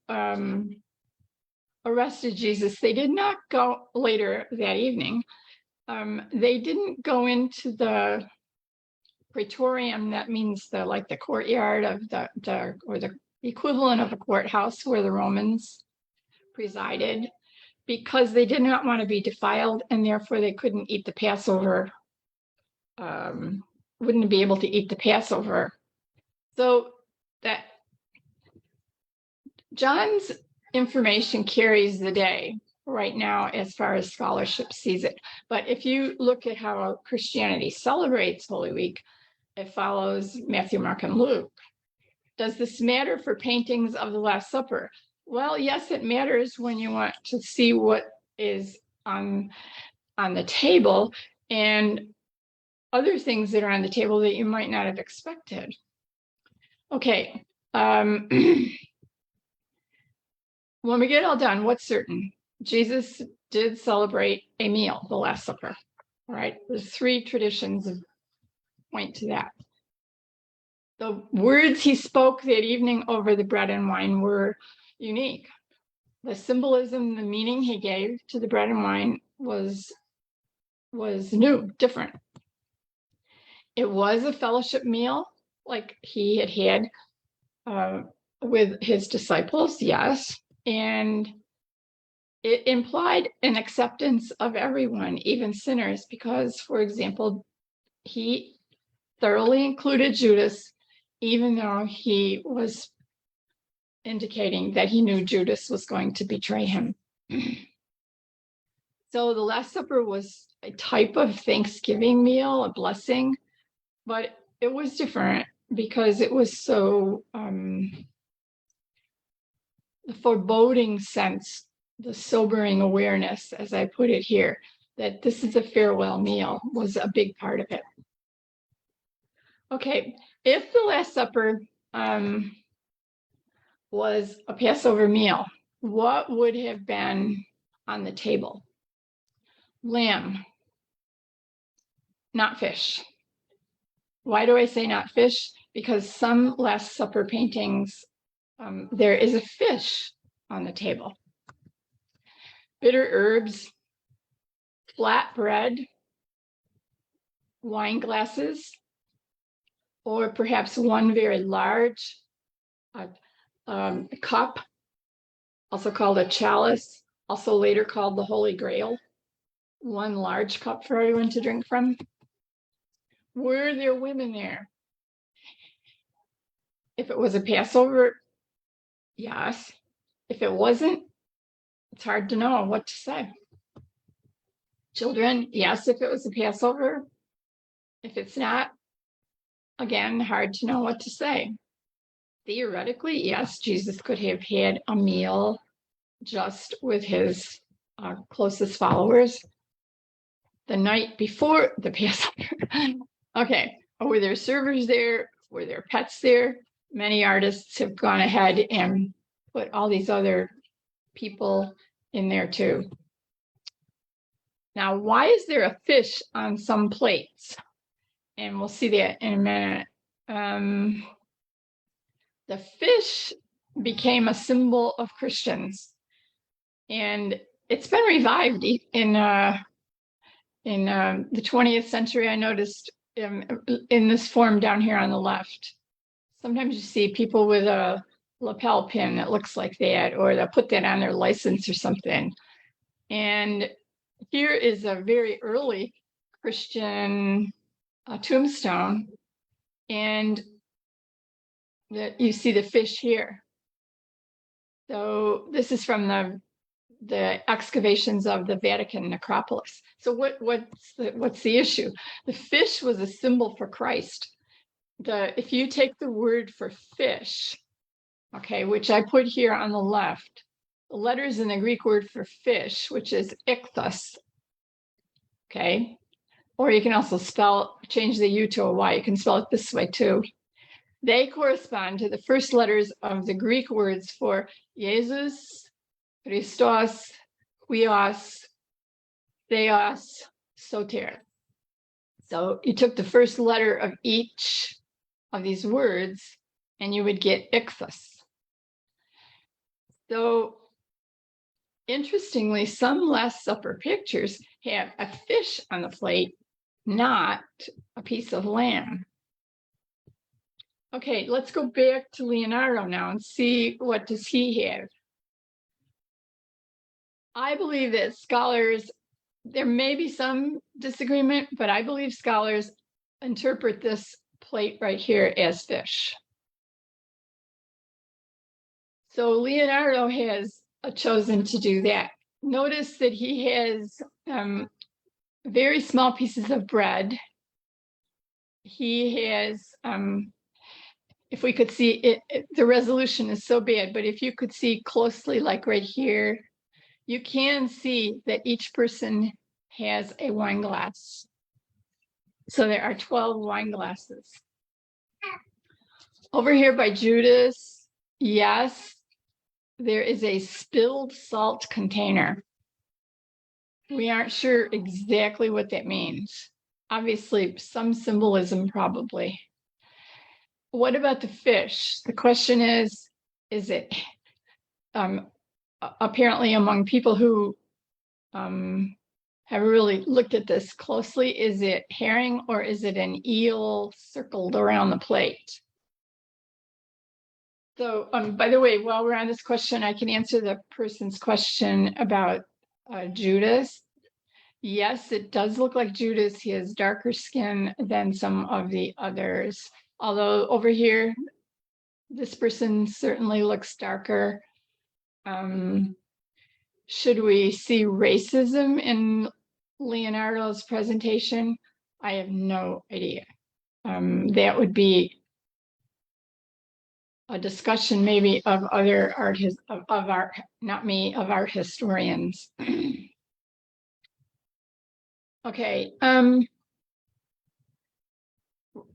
arrested Jesus, they did not go later that evening. They didn't go into the praetorium, that means the courtyard of or the equivalent of a courthouse where the Romans presided, because they did not want to be defiled, and therefore they couldn't eat the Passover, wouldn't be able to eat the Passover. So that John's information carries the day right now as far as scholarship sees it. But if you look at how Christianity celebrates Holy Week, it follows Matthew, Mark, and Luke. Does this matter for paintings of the Last Supper? Well, yes, it matters when you want to see what is on the table and other things that are on the table that you might not have expected. Okay. When we get all done, what's certain? Jesus did celebrate a meal, the Last Supper. All right. There's three traditions that point to that. The words he spoke that evening over the bread and wine were unique. The symbolism, the meaning he gave to the bread and wine was new, different. It was a fellowship meal like he had with his disciples, yes. And it implied an acceptance of everyone, even sinners, because, for example, he thoroughly included Judas, even though he was indicating that he knew Judas was going to betray him. So the Last Supper was a type of Thanksgiving meal, a blessing, but it was different because it was so the foreboding sense, the sobering awareness, as I put it here, that this is a farewell meal was a big part of it. Okay, if the Last Supper was a Passover meal, what would have been on the table? Lamb, not fish. Why do I say not fish? Because some Last Supper paintings, there is a fish on the table. Bitter herbs, flat bread, wine glasses, or perhaps one very large cup, also called a chalice, also later called the Holy Grail. One large cup for everyone to drink from. Were there women there? If it was a Passover, yes. If it wasn't, it's hard to know what to say. Children, yes, if it was a Passover. If it's not, again, hard to know what to say. Theoretically, yes, Jesus could have had a meal just with his closest followers the night before the Passover. Okay, were there servers there? Were there pets there? Many artists have gone ahead and put all these other people in there too. Now, why is there a fish on some plates? And we'll see that in a minute. The fish became a symbol of Christians, and it's been revived in the 20th century. I noticed in this form down here on the left. Sometimes you see people with a lapel pin that looks like that, or they'll put that on their license or something. And here is a very early Christian tombstone, and that you see the fish here. So this is from the excavations of the Vatican necropolis. So what's the issue? The fish was a symbol for Christ. If you take the word for fish, okay, which I put here on the left, the letters in the Greek word for fish, which is ichthus, okay, or you can also change the U to a Y. You can spell it this way too. They correspond to the first letters of the Greek words for Jesus, Christos, Huios, Theos, Soter. So you took the first letter of each of these words and you would get ichthus. So interestingly, some Last Supper pictures have a fish on the plate, not a piece of lamb. Okay, let's go back to Leonardo now and see what does he have. I believe that scholars, there may be some disagreement, but I believe scholars interpret this plate right here as fish. So Leonardo has chosen to do that. Notice that he has very small pieces of bread. He has, if we could see it, the resolution is so bad, but if you could see closely, like right here, you can see that each person has a wine glass. So there are 12 wine glasses. Over here by Judas, yes, there is a spilled salt container. We aren't sure exactly what that means. Obviously, some symbolism probably. What about the fish? The question is it apparently among people who have really looked at this closely, is it herring or is it an eel circled around the plate? So, by the way, while we're on this question, I can answer the person's question about Judas. Yes, it does look like Judas. He has darker skin than some of the others. Although over here, this person certainly looks darker. Should we see racism in Leonardo's presentation? I have no idea. That would be a discussion maybe of other art, of art, not me, of art historians. Okay,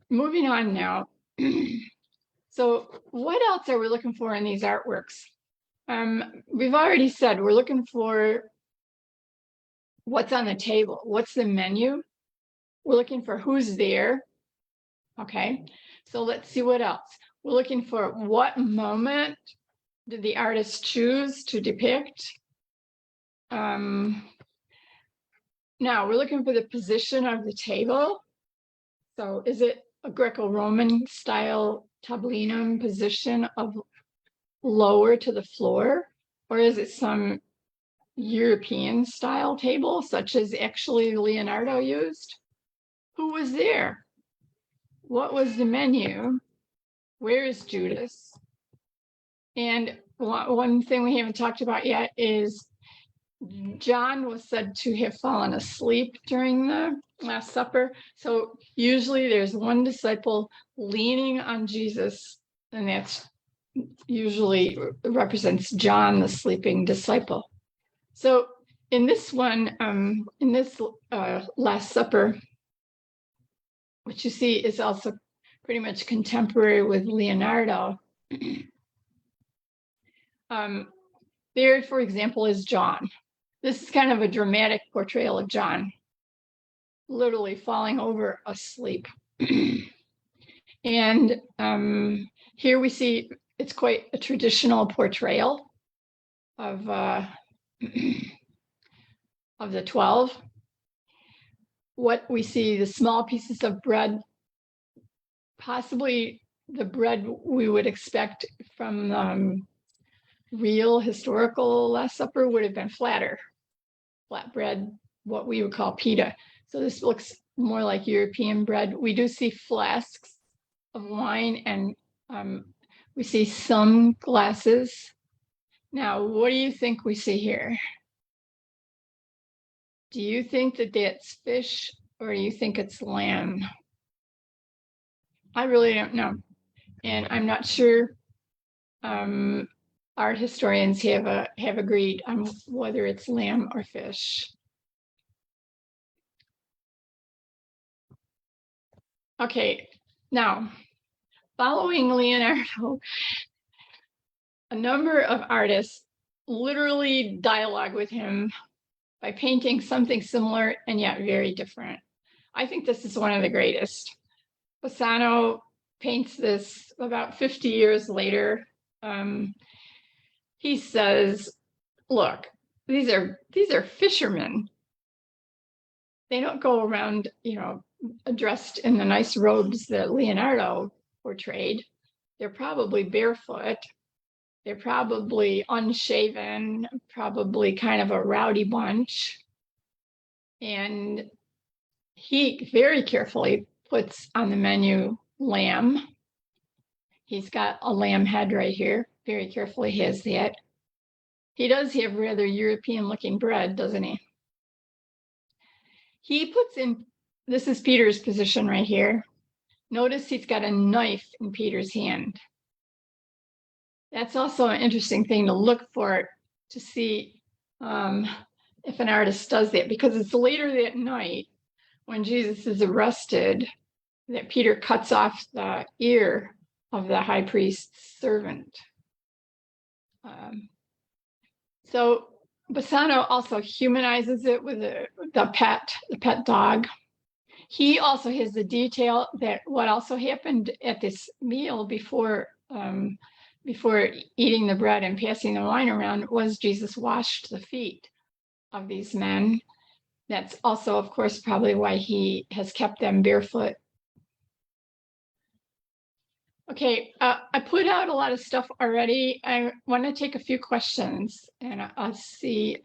moving on now. So what else are we looking for in these artworks? We've already said we're looking for what's on the table. What's the menu? We're looking for who's there. Okay, so let's see what else. We're looking for what moment did the artist choose to depict? Now we're looking for the position of the table. So is it a Greco-Roman style tablinum position of lower to the floor? Or is it some European style table, such as actually Leonardo used? Who was there? What was the menu? Where is Judas? And one thing we haven't talked about yet is John was said to have fallen asleep during the Last Supper. So usually there's one disciple leaning on Jesus, and that's usually represents John, the sleeping disciple. So in this one, in this Last Supper, what you see is also pretty much contemporary with Leonardo. There, for example, is John. This is kind of a dramatic portrayal of John, literally falling over asleep. And here we see it's quite a traditional portrayal of the 12. What we see, the small pieces of bread, possibly the bread we would expect from real historical Last Supper would have been flatter, flat bread, what we would call pita. So this looks more like European bread. We do see flasks of wine, and we see some glasses. Now, what do you think we see here? Do you think that that's fish, or do you think it's lamb? I really don't know. And I'm not sure art historians have agreed on whether it's lamb or fish. Okay, now, following Leonardo, a number of artists literally dialogue with him by painting something similar and yet very different. I think this is one of the greatest. Bassano paints this about 50 years later. He says, look, these are fishermen. They don't go around, dressed in the nice robes that Leonardo portrayed. They're probably barefoot. They're probably unshaven, probably kind of a rowdy bunch. And he very carefully puts on the menu lamb. He's got a lamb head right here, very carefully has that. He does have rather European-looking bread, doesn't he? He puts in, this is Peter's position right here. Notice he's got a knife in Peter's hand. That's also an interesting thing to look for to see if an artist does that, because it's later that night when Jesus is arrested that Peter cuts off the ear of the high priest's servant. So Bassano also humanizes it with the pet dog. He also has the detail that what also happened at this meal before eating the bread and passing the wine around was Jesus washed the feet of these men. That's also, of course, probably why he has kept them barefoot. Okay, I put out a lot of stuff already. I want to take a few questions, and I'll see.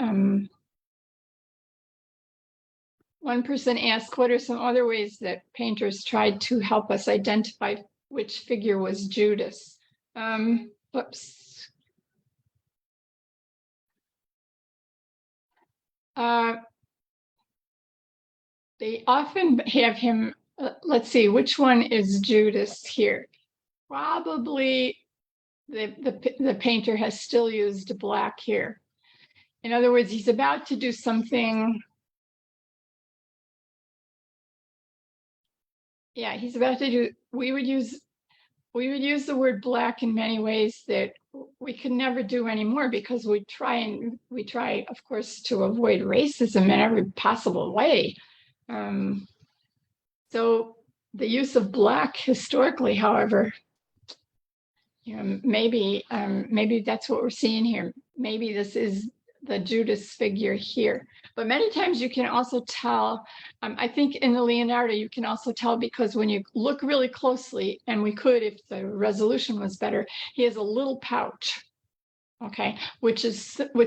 One person asked, what are some other ways that painters tried to help us identify which figure was Judas? Whoops. They often have him, let's see, which one is Judas here? Probably the painter has still used black here. In other words, he's about to do something. Yeah, he's about to do, we would use the word black in many ways that we could never do anymore, because we try, of course, to avoid racism in every possible way. So the use of black historically, however, maybe that's what we're seeing here. Maybe this is the Judas figure here. But many times you can also tell, I think in the Leonardo, you can also tell, because when you look really closely, and we could if the resolution was better, he has a little pouch, okay, which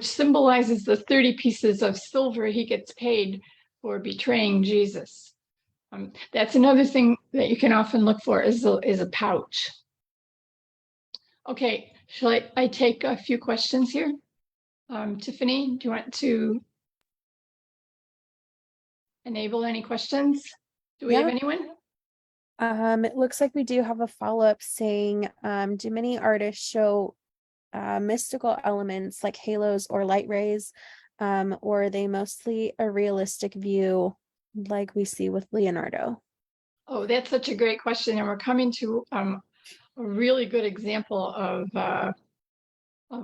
symbolizes the 30 pieces of silver he gets paid for betraying Jesus. That's another thing that you can often look for is a pouch. Okay, shall I take a few questions here? Tiffany, do you want to enable any questions? Do we have anyone? It looks like we do have a follow-up saying, do many artists show mystical elements like halos or light rays, or are they mostly a realistic view like we see with Leonardo? Oh, that's such a great question. And we're coming to a really good example of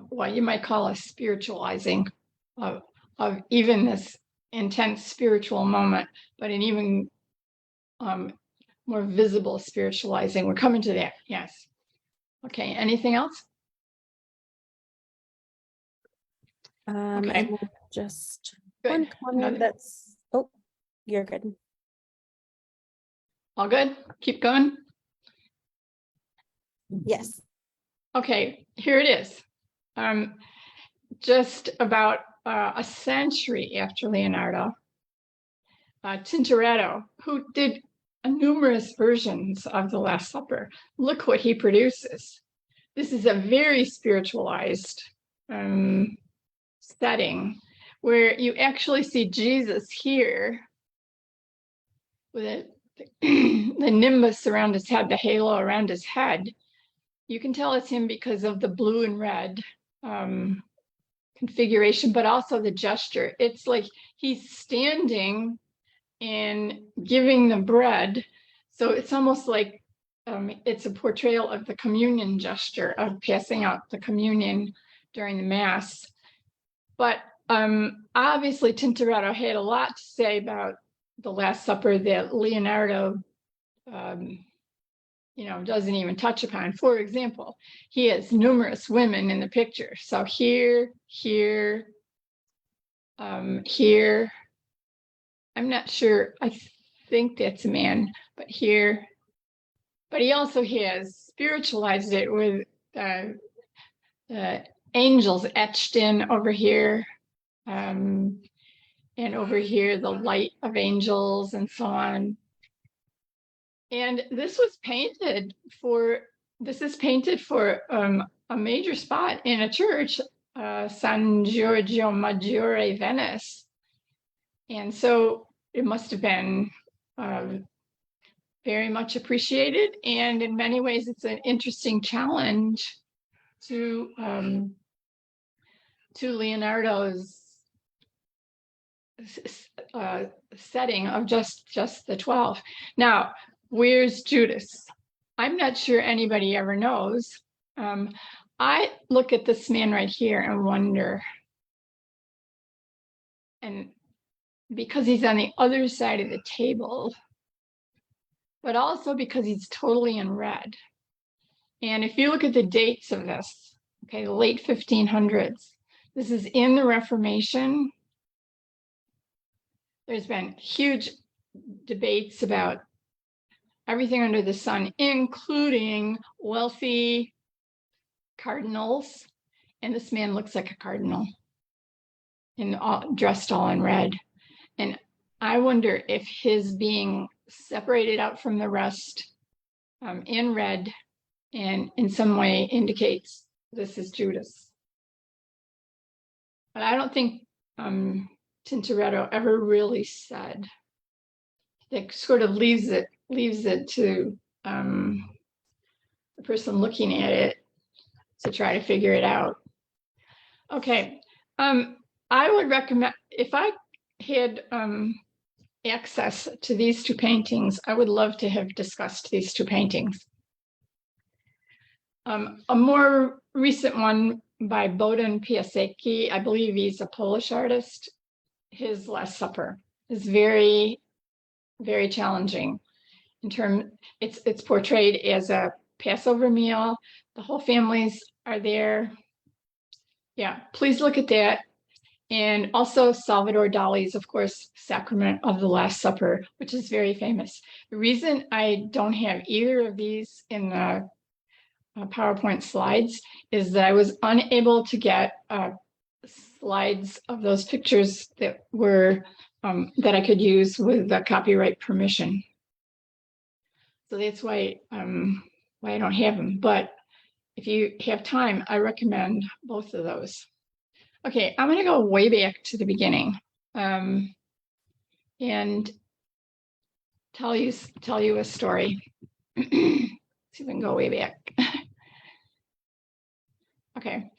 what you might call a spiritualizing of even this intense spiritual moment, but an even more visible spiritualizing. We're coming to that, yes. Okay, anything else? Okay. Just good. one comment that's, oh, you're good. All good? Keep going? Yes. Okay, here it is. Just about a century after Leonardo, Tintoretto, who did numerous versions of the Last Supper, look what he produces. This is a very spiritualized setting where you actually see Jesus here with the nimbus around his head, the halo around his head. You can tell it's him because of the blue and red configuration, but also the gesture. It's like he's standing and giving the bread. So it's almost like it's a portrayal of the communion gesture of passing out the communion during the Mass. But obviously Tintoretto had a lot to say about the Last Supper that Leonardo doesn't even touch upon. For example, he has numerous women in the picture. So here, here, here. I'm not sure. I think that's a man, but here. But he also has spiritualized it with angels etched in over here. And over here, the light of angels and so on. And this was painted for this is painted for a major spot in a church, San Giorgio Maggiore, Venice. And so it must have been very much appreciated. And in many ways, it's an interesting challenge to Leonardo's setting of just the 12. Now, where's Judas? I'm not sure anybody ever knows. I look at this man right here and wonder, and because he's on the other side of the table, but also because he's totally in red. And if you look at the dates of this, okay, the late 1500s, this is in the Reformation. There's been huge debates about everything under the sun, including wealthy cardinals. And this man looks like a cardinal, dressed all in red. And I wonder if his being separated out from the rest in red and in some way indicates this is Judas. But I don't think Tintoretto ever really said. It sort of leaves it to the person looking at it to try to figure it out. Okay, I would recommend, if I had access to these two paintings, I would love to have discussed these two paintings. A more recent one by Bohdan Piasecki, I believe he's a Polish artist. His Last Supper is very, very challenging. It's portrayed as a Passover meal. The whole families are there. Yeah, please look at that. And also Salvador Dali's, of course, Sacrament of the Last Supper, which is very famous. The reason I don't have either of these in the PowerPoint slides is that I was unable to get slides of those pictures that were that I could use with the copyright permission. So that's why I don't have them. But if you have time, I recommend both of those. Okay, I'm going to go way back to the beginning and tell you a story. See if we can go way back. Okay,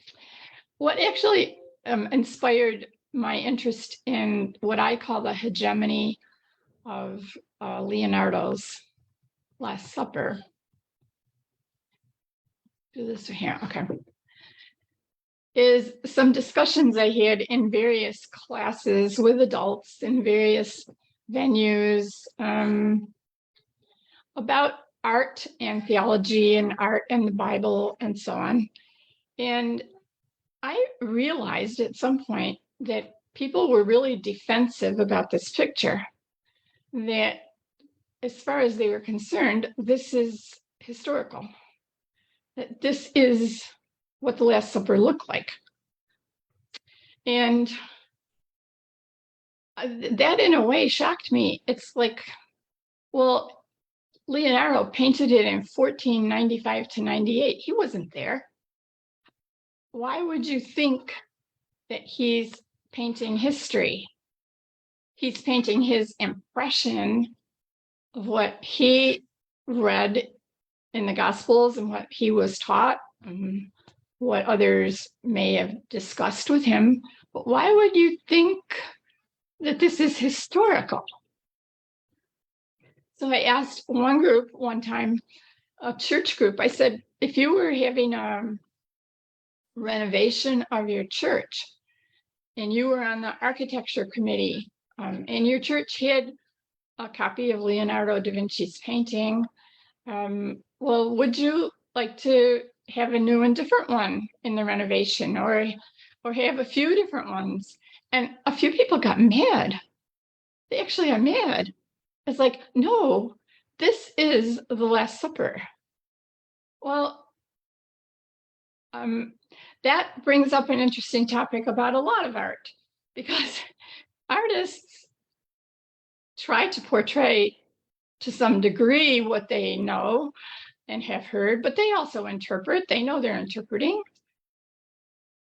what actually inspired my interest in what I call the hegemony of Leonardo's Last Supper. Do this here, okay. Is some discussions I had in various classes with adults in various venues about art and theology and art and the Bible and so on. And I realized at some point that people were really defensive about this picture, that as far as they were concerned, this is historical, that this is what the Last Supper looked like. And that in a way shocked me. It's like, well, Leonardo painted it in 1495 to 98. He wasn't there. Why would you think that he's painting history? He's painting his impression of what he read in the Gospels and what he was taught, what others may have discussed with him. But why would you think that this is historical? So I asked one group one time, a church group, I said, if you were having a renovation of your church and you were on the architecture committee and your church had a copy of Leonardo da Vinci's painting, well, would you like to have a new and different one in the renovation or have a few different ones? And a few people got mad. They actually are mad. It's like, no, this is the Last Supper. Well, that brings up an interesting topic about a lot of art, because artists try to portray to some degree what they know, and have heard, but they also interpret. They know they're interpreting.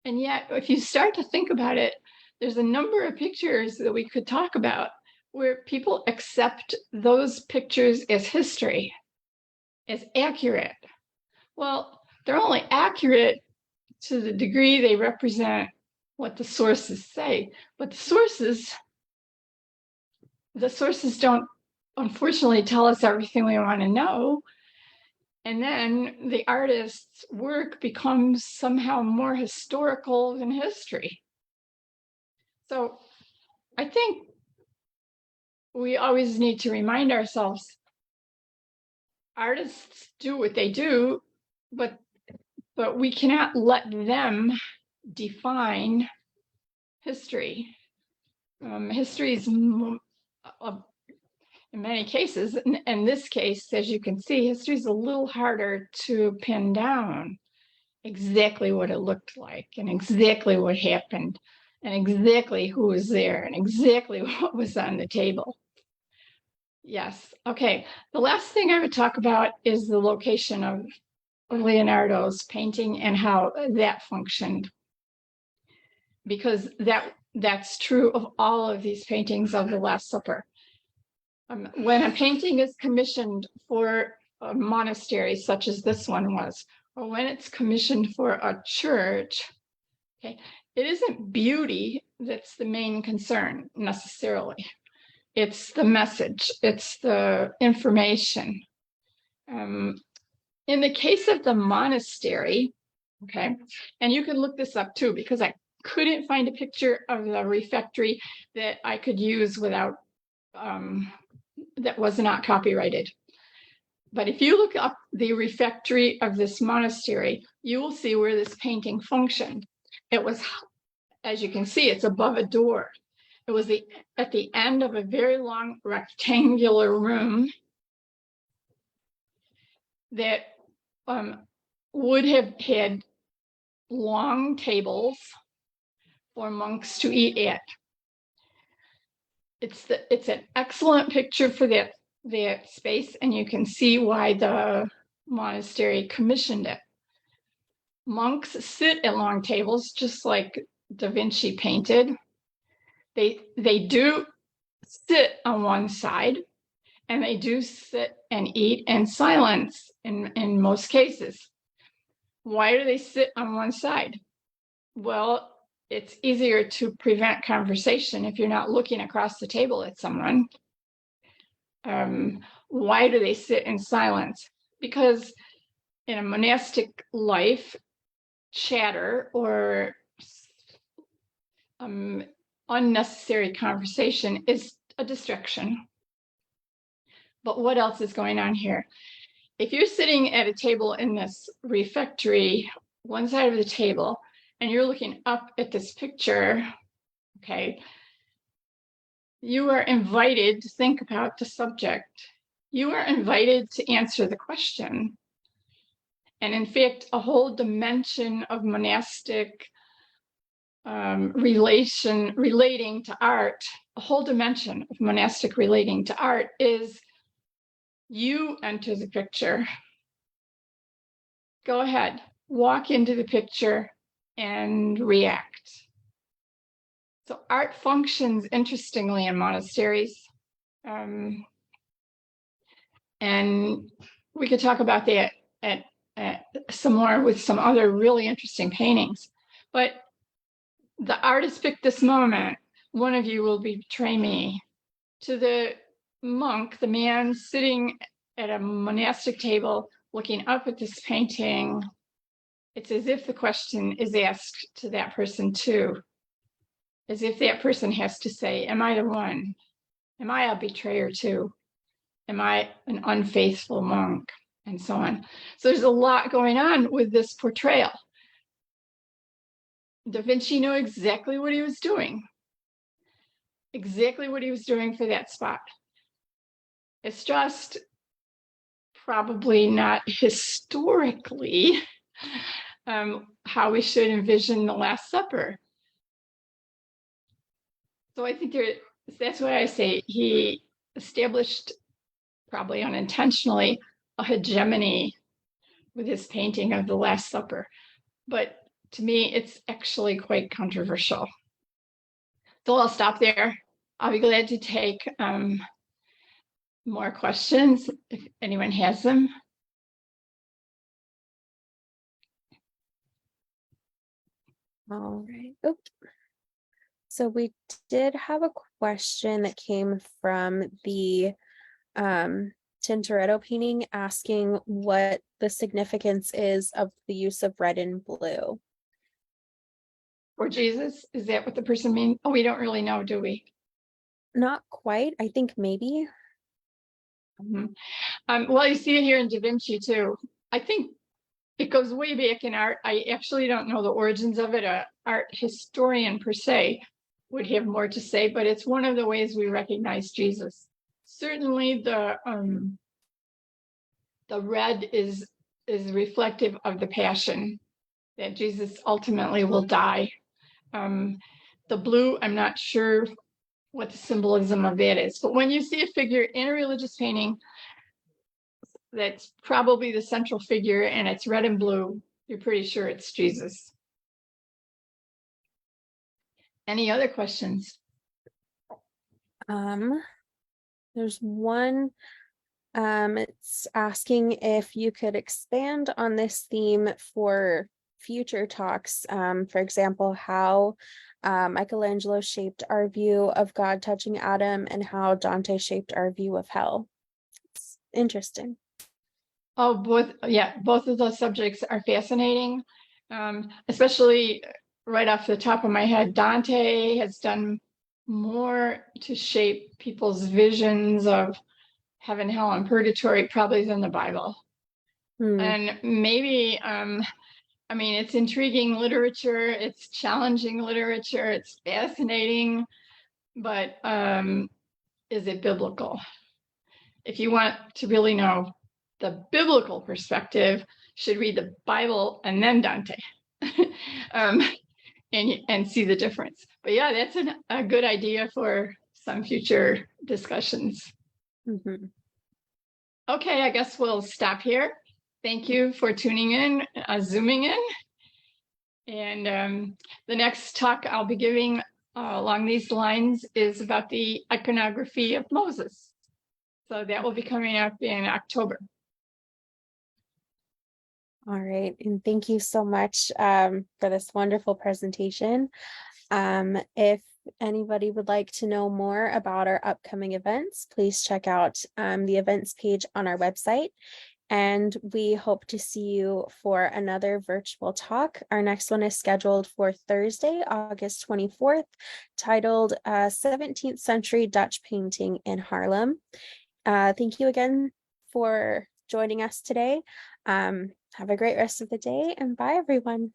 And yet, if you start to think about it, there's a number of pictures that we could talk about where people accept those pictures as history, as accurate. Well, they're only accurate to the degree they represent what the sources say, but the sources don't, unfortunately, tell us everything we want to know. And then the artist's work becomes somehow more historical than history. So I think we always need to remind ourselves, artists do what they do, but we cannot let them define history. History is, in many cases, in this case, as you can see, history is a little harder to pin down exactly what it looked like and exactly what happened and exactly who was there and exactly what was on the table. Yes. Okay. The last thing I would talk about is the location of Leonardo's painting and how that functioned, because that's true of all of these paintings of the Last Supper. When a painting is commissioned for a monastery, such as this one was, or when it's commissioned for a church, okay, it isn't beauty that's the main concern necessarily. It's the message, it's the information. In the case of the monastery, okay, and you can look this up too, because I couldn't find a picture of the refectory that I could use without, that was not copyrighted. But if you look up the refectory of this monastery, you will see where this painting functioned. It was, as you can see, it's above a door. It was at the end of a very long rectangular room that would have had long tables for monks to eat at. It's an excellent picture for that space, and you can see why the monastery commissioned it. Monks sit at long tables, just like Da Vinci painted. They do sit on one side, and they do sit and eat in silence in most cases. Why do they sit on one side? Well, it's easier to prevent conversation if you're not looking across the table at someone. Why do they sit in silence? Because in a monastic life, chatter or unnecessary conversation is a distraction. But what else is going on here? If you're sitting at a table in this refectory, one side of the table, and you're looking up at this picture, okay, you are invited to think about the subject. You are invited to answer the question. And in fact, a whole dimension of monastic relating to art, a whole dimension of monastic relating to art is you enter the picture. Go ahead, walk into the picture and react. So art functions interestingly in monasteries. And we could talk about that at some more with some other really interesting paintings. But the artist picked this moment. One of you will betray me. To the monk, the man sitting at a monastic table looking up at this painting, it's as if the question is asked to that person too. As if that person has to say, am I the one? Am I a betrayer too? Am I an unfaithful monk? And so on. So there's a lot going on with this portrayal. Da Vinci knew exactly what he was doing. Exactly what he was doing for that spot. It's just probably not historically how we should envision the Last Supper. So I think that's why I say he established, probably unintentionally, a hegemony with his painting of the Last Supper. But to me, it's actually quite controversial. So I'll stop there. I'll be glad to take more questions if anyone has them. All right. Oops. So we did have a question that came from the Tintoretto painting asking what the significance is of the use of red and blue. For Jesus, is that what the person means? Oh, we don't really know, do we? Not quite. I think maybe. Well, you see it here in Da Vinci too. I think it goes way back in art. I actually don't know the origins of it. An art historian per se would have more to say, but it's one of the ways we recognize Jesus. Certainly the red is reflective of the passion, that Jesus ultimately will die. The blue, I'm not sure what the symbolism of that is, but when you see a figure in a religious painting that's probably the central figure and it's red and blue, you're pretty sure it's Jesus. Any other questions? There's one. It's asking if you could expand on this theme for future talks. For example, how Michelangelo shaped our view of God touching Adam and how Dante shaped our view of hell. It's interesting. Oh, both of those subjects are fascinating, especially right off the top of my head. Dante has done more to shape people's visions of heaven, hell, and purgatory probably than the Bible. And maybe, I mean, it's intriguing literature, it's challenging literature, it's fascinating, but is it biblical? If you want to really know the biblical perspective, should read the Bible and then Dante, and see the difference. But yeah, that's a good idea for some future discussions. Okay, I guess we'll stop here. Thank you for tuning in, zooming in. And the next talk I'll be giving along these lines is about the iconography of Moses. So that will be coming up in October. All right, and thank you so much for this wonderful presentation. If anybody would like to know more about our upcoming events, please check out the events page on our website. And we hope to see you for another virtual talk. Our next one is scheduled for Thursday, August 24th, titled 17th Century Dutch Painting in Haarlem. Thank you again for joining us today. Have a great rest of the day and bye everyone.